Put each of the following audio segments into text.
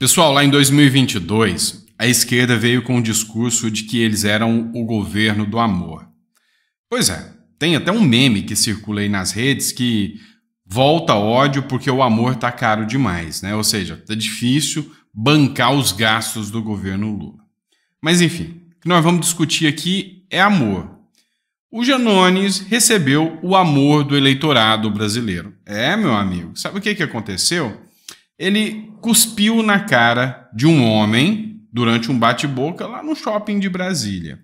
Pessoal, lá em 2022, a esquerda veio com o discurso de que eles eram o governo do amor. Pois é, tem até um meme que circula aí nas redes que volta ódio porque o amor tá caro demais, né? Ou seja, tá difícil bancar os gastos do governo Lula. Mas enfim, o que nós vamos discutir aqui é amor. O Janones recebeu o amor do eleitorado brasileiro. É, meu amigo, sabe o que aconteceu? Ele cuspiu na cara de um homem durante um bate-boca lá no shopping de Brasília.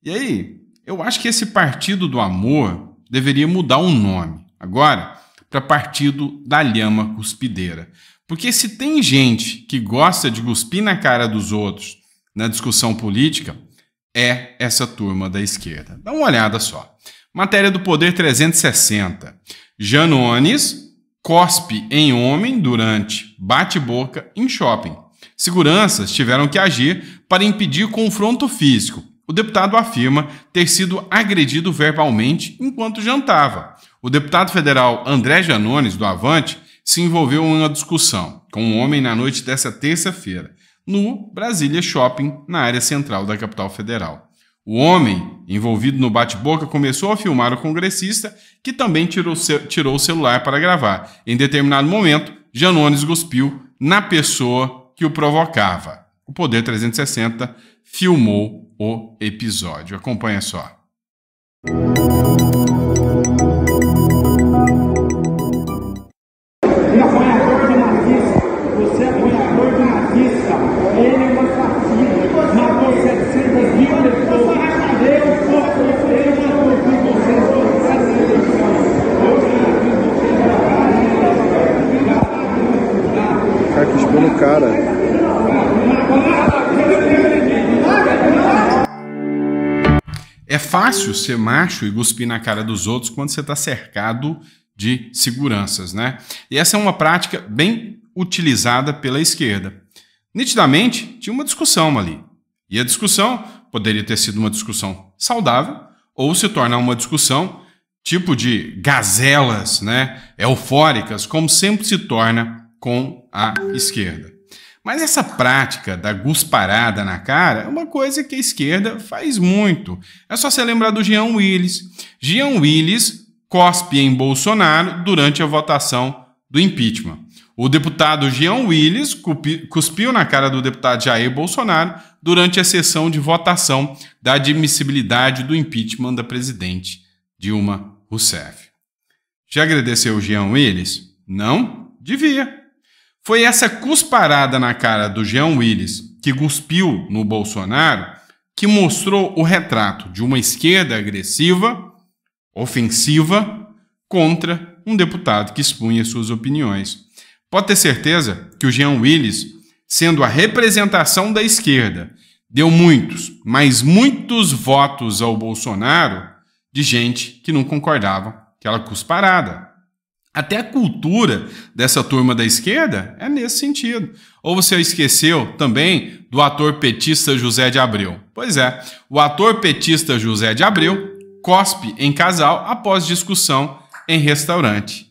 E aí, eu acho que esse Partido do Amor deveria mudar o nome agora para Partido da Lhama Cuspideira. Porque se tem gente que gosta de cuspir na cara dos outros na discussão política, é essa turma da esquerda. Dá uma olhada só. Matéria do Poder 360. Janones cospe em homem durante bate-boca em shopping. Seguranças tiveram que agir para impedir confronto físico. O deputado afirma ter sido agredido verbalmente enquanto jantava. O deputado federal André Janones, do Avante, se envolveu em uma discussão com um homem na noite dessa terça-feira, no Brasília Shopping, na área central da capital federal. O homem envolvido no bate-boca começou a filmar o congressista, que também tirou o celular para gravar. Em determinado momento, Janones cuspiu na pessoa que o provocava. O Poder 360 filmou o episódio. Acompanha só. Você é apoiador de nazista, ele é uma fascista, matou 700 mil pessoas, eu matou com vocês essa eleição, eu já vi você trabalhar. Cara, que espou no cara. É fácil ser macho e cuspir na cara dos outros quando você está cercado de seguranças, né? E essa é uma prática bem utilizada pela esquerda. Nitidamente, tinha uma discussão ali. E a discussão poderia ter sido uma discussão saudável ou se tornar uma discussão tipo de gazelas, né, eufóricas, como sempre se torna com a esquerda. Mas essa prática da gusparada na cara é uma coisa que a esquerda faz muito. É só você lembrar do Jean Willis. Jean Willis cospe em Bolsonaro durante a votação do impeachment. O deputado Jean Willis cuspiu na cara do deputado Jair Bolsonaro durante a sessão de votação da admissibilidade do impeachment da presidente Dilma Rousseff. Já agradeceu o Jean Willis? Não? Devia. Foi essa cusparada na cara do Jean Willis, que cuspiu no Bolsonaro, que mostrou o retrato de uma esquerda agressiva, ofensiva, contra um deputado que expunha suas opiniões. Pode ter certeza que o Jean Willis, sendo a representação da esquerda, deu muitos, mas muitos votos ao Bolsonaro de gente que não concordava com aquela cusparada. Até a cultura dessa turma da esquerda é nesse sentido. Ou você esqueceu também do ator petista José de Abreu? Pois é, o ator petista José de Abreu cospe em casal após discussão em restaurante.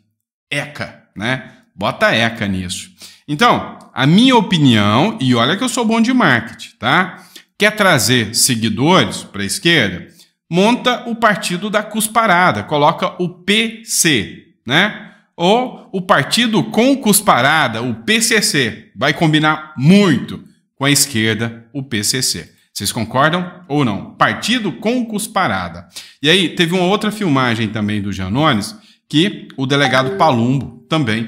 Eca, né? Bota eca nisso. Então, a minha opinião, e olha que eu sou bom de marketing, tá? Quer trazer seguidores para a esquerda? Monta o partido da cusparada, coloca o PC, né? Ou o partido com cusparada, o PCC. Vai combinar muito com a esquerda, o PCC. Vocês concordam ou não? Partido com cusparada. E aí, teve uma outra filmagem também do Janones, que o delegado Palumbo também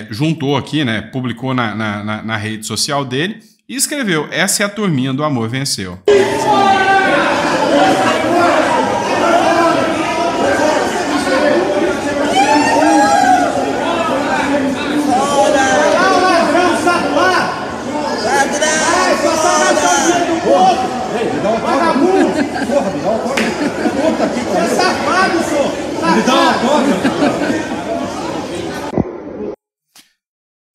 juntou aqui, né? Publicou na rede social dele e escreveu: essa é a turminha do amor venceu.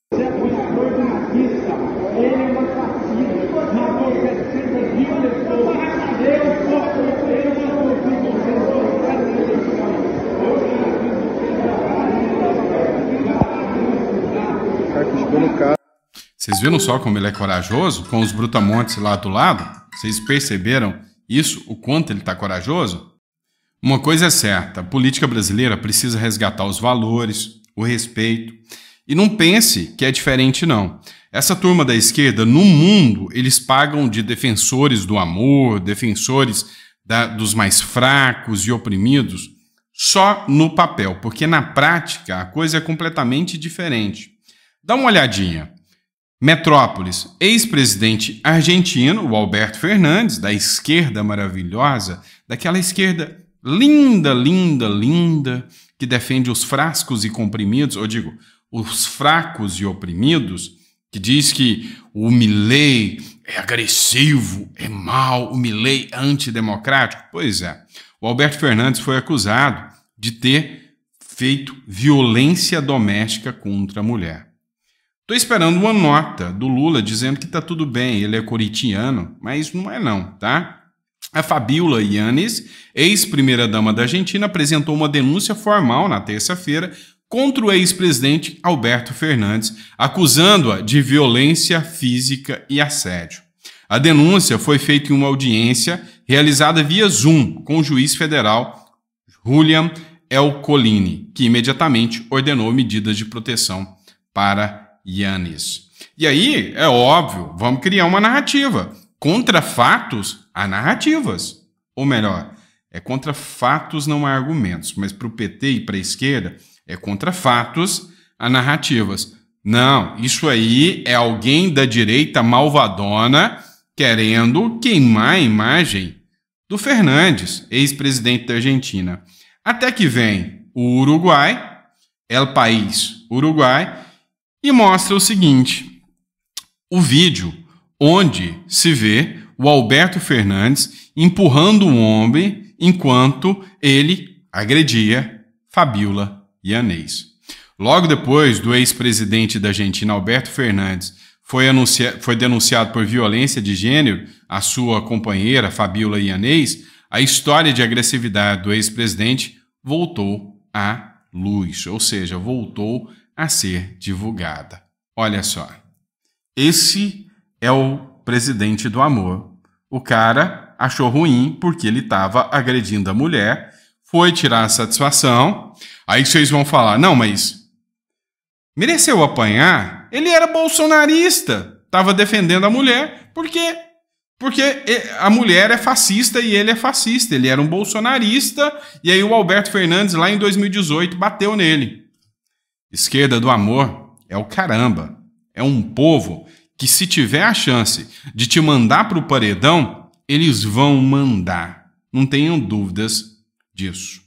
Você é apoiador de nazista, ele é uma fascista, matou 700 mil pessoas, eu matou com vocês essa eleição, eu já vi você trabalhar. Cara, que espou no cara. Vocês viram só como ele é corajoso? Com os brutamontes lá do lado? Vocês perceberam isso? O quanto ele está corajoso? Uma coisa é certa, a política brasileira precisa resgatar os valores, o respeito. E não pense que é diferente, não. Essa turma da esquerda, no mundo, eles pagam de defensores do amor, defensores dos mais fracos e oprimidos, só no papel, porque na prática a coisa é completamente diferente. Dá uma olhadinha. Metrópolis, ex-presidente argentino, o Alberto Fernandes, da esquerda maravilhosa, daquela esquerda linda, linda, linda, que defende os fracos e comprimidos, ou digo, os fracos e oprimidos, que diz que o Milei é agressivo, é mau, o Milei é antidemocrático. Pois é, o Alberto Fernandes foi acusado de ter feito violência doméstica contra a mulher. Estou esperando uma nota do Lula dizendo que está tudo bem, ele é coritiano, mas não é não, tá? A Fabiola Yanes, ex-primeira-dama da Argentina, apresentou uma denúncia formal na terça-feira contra o ex-presidente Alberto Fernandes, acusando-a de violência física e assédio. A denúncia foi feita em uma audiência realizada via Zoom com o juiz federal Julian Ercolini, que imediatamente ordenou medidas de proteção para Yanes. E aí, é óbvio, vamos criar uma narrativa. Contra fatos, há narrativas. Ou melhor, é contra fatos, não há argumentos. Mas para o PT e para a esquerda, é contra fatos, há narrativas. Não, isso aí é alguém da direita malvadona querendo queimar a imagem do Fernandes, ex-presidente da Argentina. Até que vem o Uruguai, El País Uruguai, e mostra o seguinte, o vídeo onde se vê o Alberto Fernandes empurrando um homem enquanto ele agredia Fabiola Yanes. Logo depois do ex-presidente da Argentina, Alberto Fernandes, foi denunciado por violência de gênero a sua companheira, Fabiola Yanes, a história de agressividade do ex-presidente voltou à luz, ou seja, voltou a ser divulgada. Olha só, esse é o presidente do amor. O cara achou ruim porque ele estava agredindo a mulher, foi tirar a satisfação, aí vocês vão falar, não, mas mereceu apanhar? Ele era bolsonarista, estava defendendo a mulher, porque a mulher é fascista e ele é fascista, ele era um bolsonarista, e aí o Alberto Fernandes, lá em 2018, bateu nele. Esquerda do amor é o caramba, é um povo que se tiver a chance de te mandar para o paredão, eles vão mandar, não tenham dúvidas disso.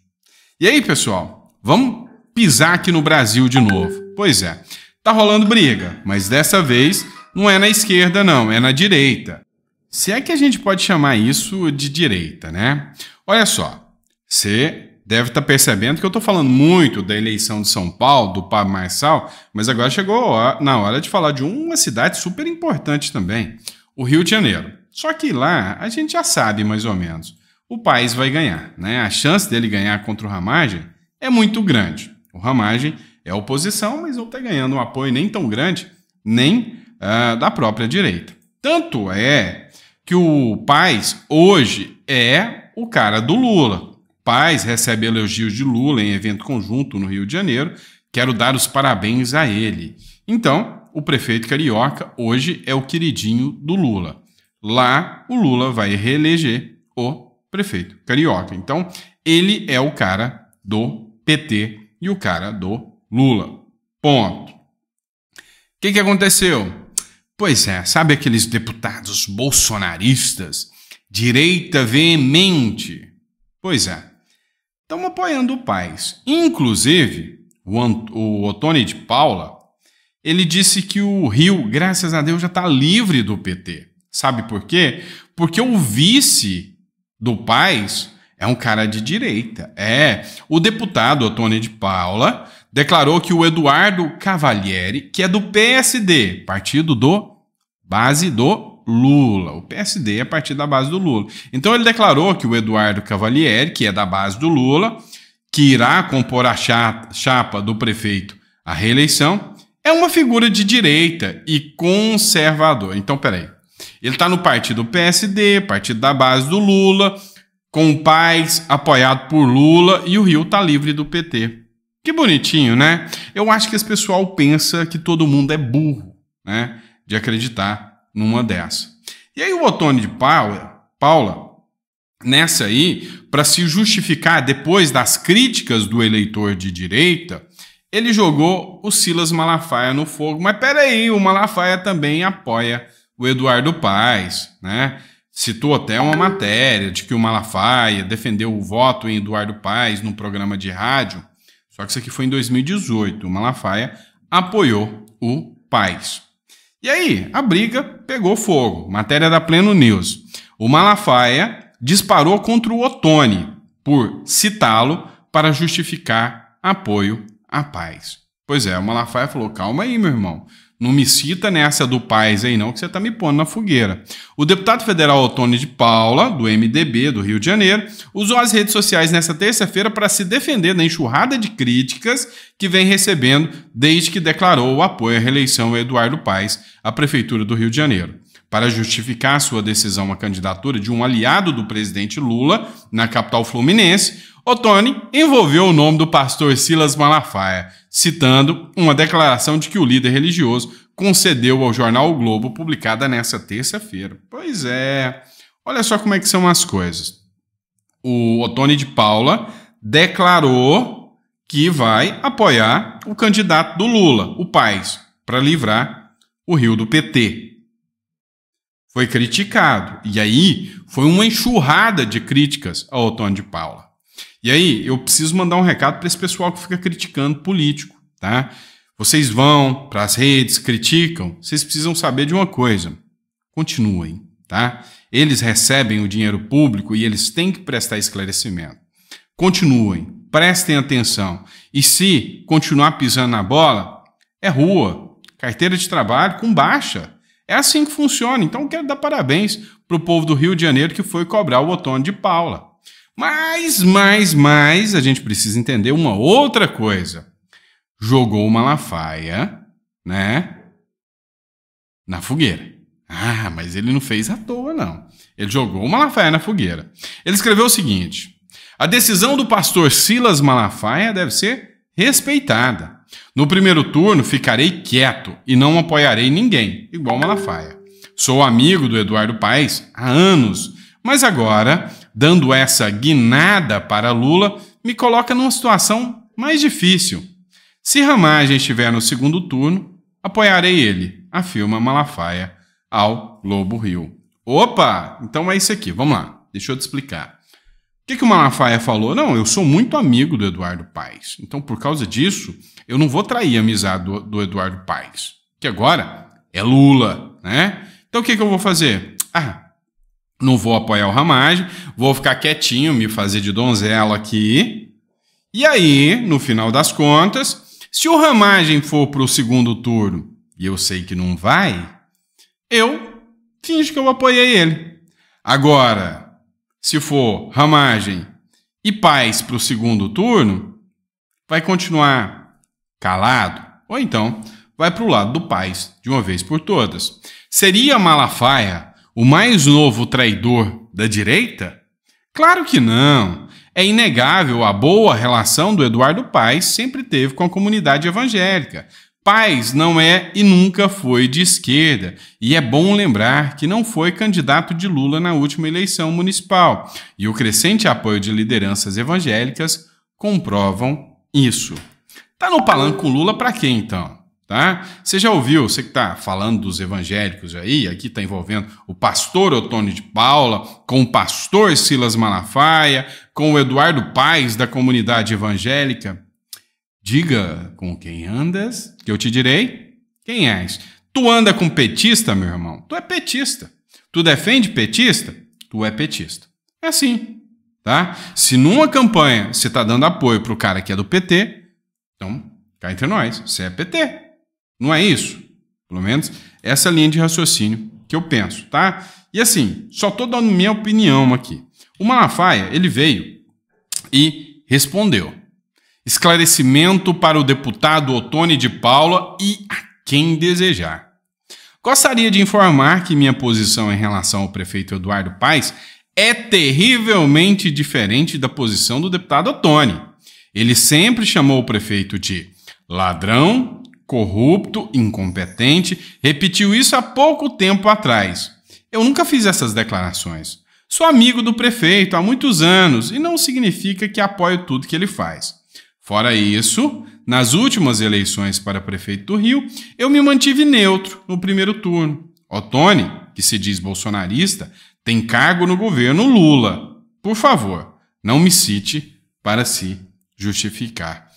E aí, pessoal, vamos pisar aqui no Brasil de novo. Pois é, tá rolando briga, mas dessa vez não é na esquerda não, é na direita. Se é que a gente pode chamar isso de direita, né? Olha só, você deve estar percebendo que eu estou falando muito da eleição de São Paulo, do Pablo Marçal, mas agora chegou na hora de falar de uma cidade super importante também, o Rio de Janeiro. Só que lá a gente já sabe mais ou menos, o país vai ganhar, né? A chance dele ganhar contra o Ramagem é muito grande. O Ramagem é oposição, mas não está ganhando um apoio nem tão grande, nem da própria direita. Tanto é que o Paes hoje é o cara do Lula. Paes recebe elogios de Lula em evento conjunto no Rio de Janeiro. Quero dar os parabéns a ele. Então, o prefeito carioca hoje é o queridinho do Lula. Lá, o Lula vai reeleger o prefeito carioca. Então, ele é o cara do PT e o cara do Lula. Ponto. O que aconteceu? Pois é, sabe aqueles deputados bolsonaristas, direita veemente? Pois é, estão apoiando o Paes. Inclusive, o Ottoni de Paula, ele disse que o Rio, graças a Deus, já está livre do PT. Sabe por quê? Porque o vice do Paes é um cara de direita. O deputado Ottoni de Paula declarou que o Eduardo Cavalieri, que é do PSD, partido base do Lula. O PSD é partido da base do Lula. Então ele declarou que o Eduardo Cavalieri, que é da base do Lula, que irá compor a chapa do prefeito à reeleição, é uma figura de direita e conservador. Então, peraí. Ele está no partido PSD, partido da base do Lula, com o Paes apoiado por Lula, e o Rio está livre do PT. Que bonitinho, né? Eu acho que esse pessoal pensa que todo mundo é burro, né? De acreditar numa dessa. E aí o Ottoni de Paula, nessa aí, para se justificar depois das críticas do eleitor de direita, ele jogou o Silas Malafaia no fogo. Mas peraí, o Malafaia também apoia o Eduardo Paes, né? Citou até uma matéria de que o Malafaia defendeu o voto em Eduardo Paes num programa de rádio. Só que isso aqui foi em 2018. O Malafaia apoiou o Paes. E aí, a briga pegou fogo. Matéria da Pleno News. O Malafaia disparou contra o Ottoni por citá-lo para justificar apoio à Paes. Pois é, o Malafaia falou, calma aí, meu irmão. Não me cita nessa do Paes aí não, que você tá me pondo na fogueira. O deputado federal Ottoni de Paula, do MDB do Rio de Janeiro, usou as redes sociais nesta terça-feira para se defender da enxurrada de críticas que vem recebendo desde que declarou o apoio à reeleição a Eduardo Paes à Prefeitura do Rio de Janeiro. Para justificar sua decisão à candidatura de um aliado do presidente Lula na capital fluminense, Ottoni envolveu o nome do pastor Silas Malafaia, citando uma declaração de que o líder religioso concedeu ao jornal O Globo, publicada nesta terça-feira. Pois é, olha só como é que são as coisas. O Ottoni de Paula declarou que vai apoiar o candidato do Lula, o Paes, para livrar o Rio do PT. Foi criticado, e aí foi uma enxurrada de críticas ao Ottoni de Paula. E aí, eu preciso mandar um recado para esse pessoal que fica criticando político, tá? Vocês vão para as redes, criticam, vocês precisam saber de uma coisa. Continuem, tá? Eles recebem o dinheiro público e eles têm que prestar esclarecimento. Continuem, prestem atenção. E se continuar pisando na bola, é rua, carteira de trabalho com baixa. É assim que funciona. Então, quero dar parabéns para o povo do Rio de Janeiro que foi cobrar o Ottoni de Paula. Mas, a gente precisa entender uma outra coisa. Jogou o Malafaia, né, na fogueira. Ah, mas ele não fez à toa, não. Ele jogou o Malafaia na fogueira. Ele escreveu o seguinte: a decisão do pastor Silas Malafaia deve ser respeitada. No primeiro turno, ficarei quieto e não apoiarei ninguém, igual o Malafaia. Sou amigo do Eduardo Paes há anos, mas agora, dando essa guinada para Lula, me coloca numa situação mais difícil. Se Ramagem estiver no segundo turno, apoiarei ele, afirma Malafaia ao Globo Rio. Opa! Então é isso aqui, vamos lá, deixa eu te explicar. O que o Malafaia falou? Não, eu sou muito amigo do Eduardo Paes, então por causa disso, eu não vou trair a amizade do Eduardo Paes, que agora é Lula, né? Então o que eu vou fazer? Não vou apoiar o Ramagem, vou ficar quietinho, me fazer de donzela aqui. E aí, no final das contas, se o Ramagem for para o segundo turno, e eu sei que não vai, eu finjo que eu apoiei ele. Agora, se for Ramagem e Paes para o segundo turno, vai continuar calado, ou então vai para o lado do Paes de uma vez por todas. Seria Malafaia o mais novo traidor da direita? Claro que não. É inegável a boa relação do Eduardo Paes sempre teve com a comunidade evangélica. Paes não é e nunca foi de esquerda, e é bom lembrar que não foi candidato de Lula na última eleição municipal, e o crescente apoio de lideranças evangélicas comprovam isso. Tá no palanque com Lula para quê, então? Tá? Você já ouviu, você que está falando dos evangélicos aí, aqui está envolvendo o pastor Ottoni de Paula, com o pastor Silas Malafaia, com o Eduardo Paes da comunidade evangélica. Diga com quem andas, que eu te direi quem és. Tu anda com petista, meu irmão? Tu é petista. Tu defende petista? Tu é petista. É assim, tá? Se numa campanha você está dando apoio para o cara que é do PT, então cá entre nós, você é PT. Não é isso? Pelo menos essa linha de raciocínio que eu penso, tá? E assim, só estou dando minha opinião aqui. O Malafaia, ele veio e respondeu. Esclarecimento para o deputado Ottoni de Paula e a quem desejar. Gostaria de informar que minha posição em relação ao prefeito Eduardo Paes é terrivelmente diferente da posição do deputado Ottoni. Ele sempre chamou o prefeito de ladrão, corrupto, incompetente, repetiu isso há pouco tempo atrás. Eu nunca fiz essas declarações. Sou amigo do prefeito há muitos anos e não significa que apoio tudo que ele faz. Fora isso, nas últimas eleições para prefeito do Rio, eu me mantive neutro no primeiro turno. Ottoni, que se diz bolsonarista, tem cargo no governo Lula. Por favor, não me cite para se justificar.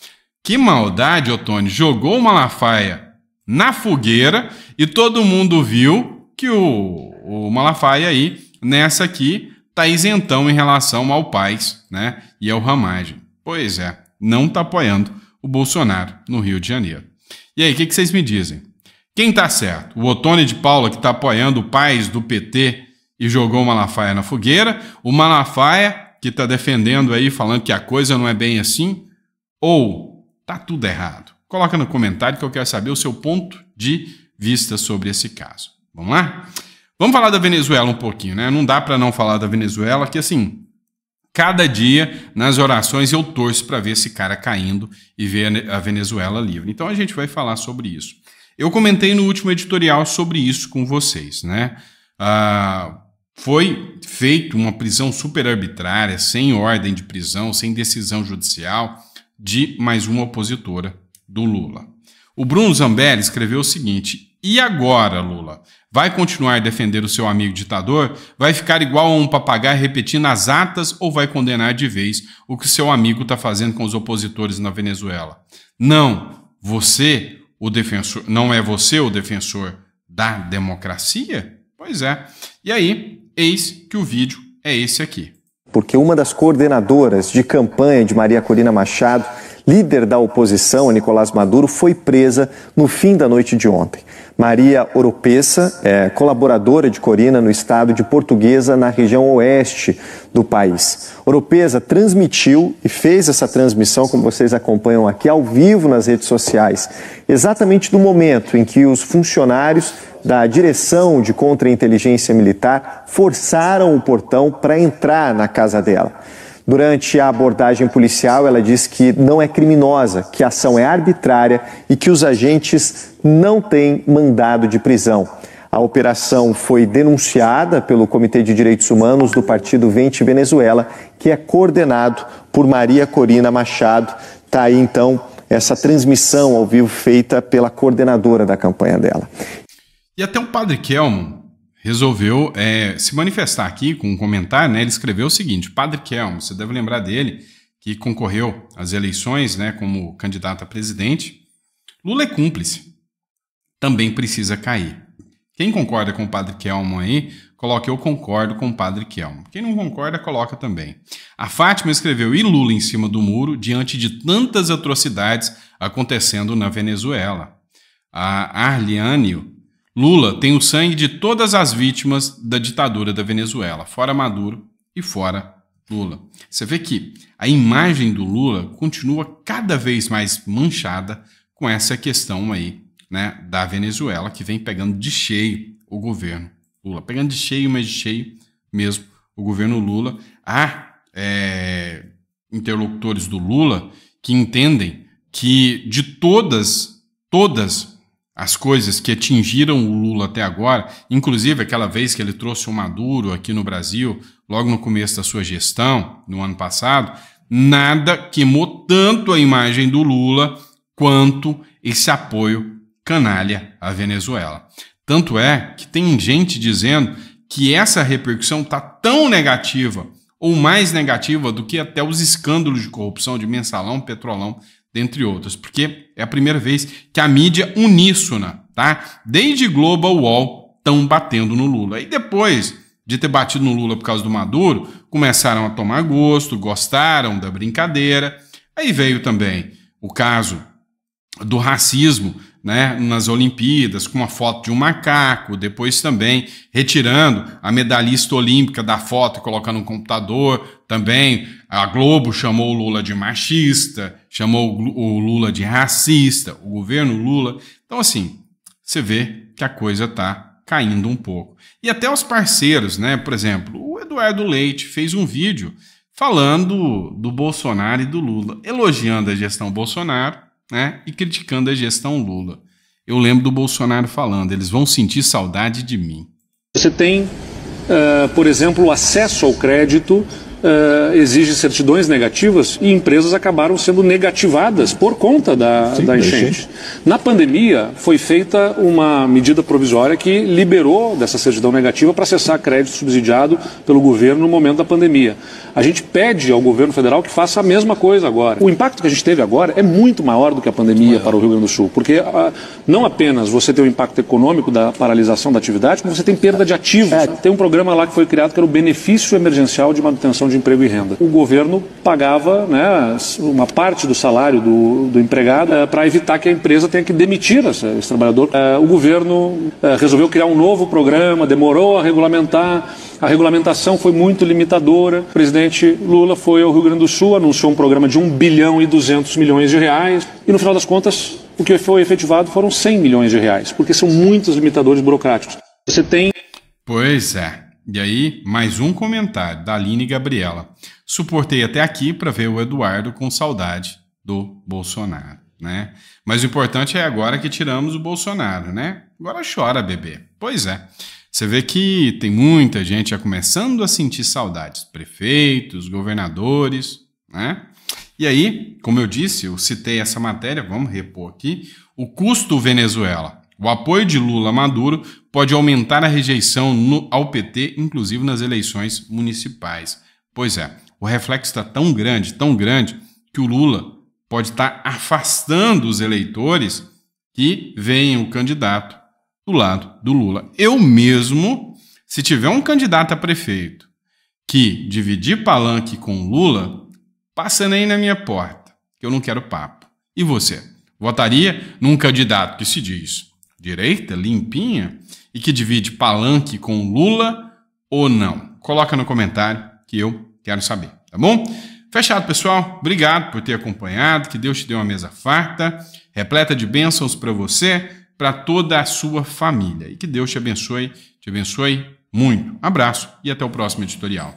Que maldade, Ottoni, jogou o Malafaia na fogueira e todo mundo viu que o Malafaia aí, nessa aqui, tá isentão em relação ao Paes, né, e ao Ramagem. Pois é, não tá apoiando o Bolsonaro no Rio de Janeiro. E aí, o que vocês me dizem? Quem tá certo? O Ottoni de Paula, que tá apoiando o Paes do PT e jogou o Malafaia na fogueira? O Malafaia, que tá defendendo aí, falando que a coisa não é bem assim? Ou tá tudo errado? Coloca no comentário que eu quero saber o seu ponto de vista sobre esse caso. Vamos lá? Vamos falar da Venezuela um pouquinho, né? Não dá para não falar da Venezuela, que assim, cada dia nas orações eu torço para ver esse cara caindo e ver a Venezuela livre. Então a gente vai falar sobre isso. Eu comentei no último editorial sobre isso com vocês, né? Foi feita uma prisão super arbitrária, sem ordem de prisão, sem decisão judicial, de mais uma opositora do Lula. O Bruno Zambelli escreveu o seguinte: e agora, Lula? Vai continuar a defender o seu amigo ditador? Vai ficar igual a um papagaio repetindo as atas ou vai condenar de vez o que seu amigo está fazendo com os opositores na Venezuela? Não, você, o defensor, não é você o defensor da democracia? Pois é. E aí, eis que o vídeo é esse aqui. Porque uma das coordenadoras de campanha de Maria Corina Machado, líder da oposição a Nicolás Maduro, foi presa no fim da noite de ontem. Maria Oropesa é colaboradora de Corina no estado de Portuguesa, na região oeste do país. Oropesa transmitiu e fez essa transmissão, como vocês acompanham aqui, ao vivo nas redes sociais, exatamente no momento em que os funcionários da Direção de Contra-Inteligência Militar forçaram o portão para entrar na casa dela. Durante a abordagem policial, ela diz que não é criminosa, que a ação é arbitrária e que os agentes não têm mandado de prisão. A operação foi denunciada pelo Comitê de Direitos Humanos do Partido Vente Venezuela, que é coordenado por Maria Corina Machado. Está aí, então, essa transmissão ao vivo feita pela coordenadora da campanha dela. E até o padre Kelmo resolveu se manifestar aqui com um comentário, né? Ele escreveu o seguinte: Padre Kelmo, você deve lembrar dele, que concorreu às eleições, né, como candidato a presidente. Lula é cúmplice, também precisa cair. Quem concorda com o Padre Kelmo aí, coloque eu concordo com o Padre Kelmo. Quem não concorda, coloca também. A Fátima escreveu: e Lula em cima do muro, diante de tantas atrocidades acontecendo na Venezuela. A Arliane: Lula tem o sangue de todas as vítimas da ditadura da Venezuela, fora Maduro e fora Lula. Você vê que a imagem do Lula continua cada vez mais manchada com essa questão aí, né, da Venezuela, que vem pegando de cheio o governo Lula. Pegando de cheio, mas de cheio mesmo o governo Lula. Há interlocutores do Lula que entendem que de todas as coisas que atingiram o Lula até agora, inclusive aquela vez que ele trouxe o Maduro aqui no Brasil, logo no começo da sua gestão, no ano passado, nada queimou tanto a imagem do Lula quanto esse apoio canalha à Venezuela. Tanto é que tem gente dizendo que essa repercussão está tão negativa ou mais negativa do que até os escândalos de corrupção de Mensalão, Petrolão, dentre outros, porque é a primeira vez que a mídia uníssona, tá? Desde Globo ao UOL, estão batendo no Lula. E depois de ter batido no Lula por causa do Maduro, começaram a tomar gosto, gostaram da brincadeira. Aí veio também o caso do racismo né, nas Olimpíadas, com uma foto de um macaco, depois também retirando a medalhista olímpica da foto e colocando no computador. Também a Globo chamou o Lula de machista, chamou o Lula de racista, o governo Lula. Então, assim, você vê que a coisa está caindo um pouco. E até os parceiros, né? Por exemplo, o Eduardo Leite fez um vídeo falando do Bolsonaro e do Lula, elogiando a gestão Bolsonaro, né, e criticando a gestão Lula. Eu lembro do Bolsonaro falando, eles vão sentir saudade de mim. Você tem, por exemplo, o acesso ao crédito exige certidões negativas e empresas acabaram sendo negativadas por conta da enchente. Na pandemia, foi feita uma medida provisória que liberou dessa certidão negativa para acessar crédito subsidiado pelo governo no momento da pandemia. A gente pede ao governo federal que faça a mesma coisa agora. O impacto que a gente teve agora é muito maior do que a pandemia para o Rio Grande do Sul, porque não apenas você tem o impacto econômico da paralisação da atividade, como você tem perda de ativos. Tem um programa lá que foi criado que era o Benefício Emergencial de Manutenção de Emprego e Renda. O governo pagava, né, uma parte do salário do empregado para evitar que a empresa tenha que demitir esse trabalhador. O governo resolveu criar um novo programa, demorou a regulamentar. A regulamentação foi muito limitadora. O presidente Lula foi ao Rio Grande do Sul, anunciou um programa de 1 bilhão e 200 milhões de reais e no final das contas o que foi efetivado foram 100 milhões de reais, porque são muitos limitadores burocráticos. Você tem... Pois é. E aí, mais um comentário da Aline Gabriela. Suportei até aqui para ver o Eduardo com saudade do Bolsonaro, né? Mas o importante é agora que tiramos o Bolsonaro, né? Agora chora, bebê. Pois é. Você vê que tem muita gente já começando a sentir saudades. Prefeitos, governadores, né? E aí, como eu disse, eu citei essa matéria, vamos repor aqui, o custo Venezuela. O apoio de Lula a Maduro pode aumentar a rejeição ao PT, inclusive nas eleições municipais. Pois é, o reflexo está tão grande, que o Lula pode estar afastando os eleitores que veem o candidato do lado do Lula. Eu mesmo, se tiver um candidato a prefeito que dividir palanque com o Lula, passa nem na minha porta, que eu não quero papo. E você? Votaria num candidato que se diz direita, limpinha, e que divide palanque com Lula ou não? Coloca no comentário que eu quero saber, tá bom? Fechado, pessoal. Obrigado por ter acompanhado. Que Deus te dê uma mesa farta, repleta de bênçãos para você, para toda a sua família. E que Deus te abençoe muito. Abraço e até o próximo editorial.